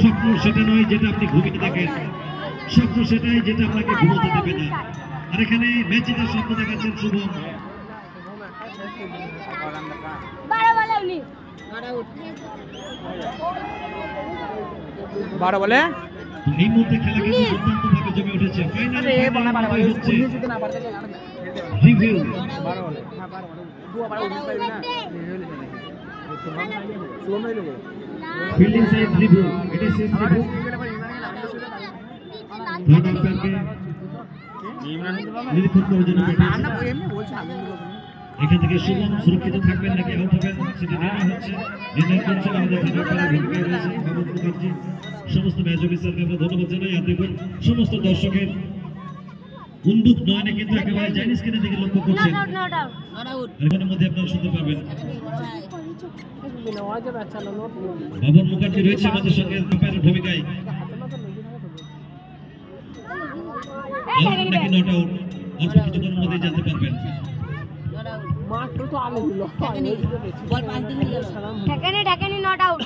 স্বপ্ন সেটা নয় যেটা আপনি ঘুমিয়ে দেখেন, স্বপ্ন সেটাই যেটা আপনাকে ঘুমোতে দেবে না। আর এখানে ম্যাচে তার স্বপ্ন দেখাচ্ছেন শুভম। এই মুহূর্তে খেলা কিন্তু দুর্দান্ত ভাবে জমে উঠেছে। ফাইনালে হচ্ছে রিভিউ। ফিল্ডিং সাইড রিভিউ, এটা শেষ রিভিউ। নিরীক্ষণ করার জন্য এখান থেকে শুভম সুরক্ষিত থাকবেন নাকি আউট হবেন সেটা নির্ণয় হচ্ছে। নির্ণয় করছেন আমাদের ভূমিকায় রয়েছেন ভবন মুখার্জি। সমস্ত ম্যাচ অফিসারকে আমরা ধন্যবাদ জানাই। আর দেখুন সমস্ত দর্শকের উন্মুখ নয়নে কিন্তু একেবারে জাইনিস কিনে দিকে লক্ষ্য করছেন। এখানের মধ্যে আপনারা শুনতে পাবেন ভবন মুখার্জি রয়েছে আমাদের সঙ্গে ভূমিকায়। নাকি নট আউট অল্প কিছুক্ষণের মধ্যেই জানতে পারবেন। ঢাকানি নট আউট।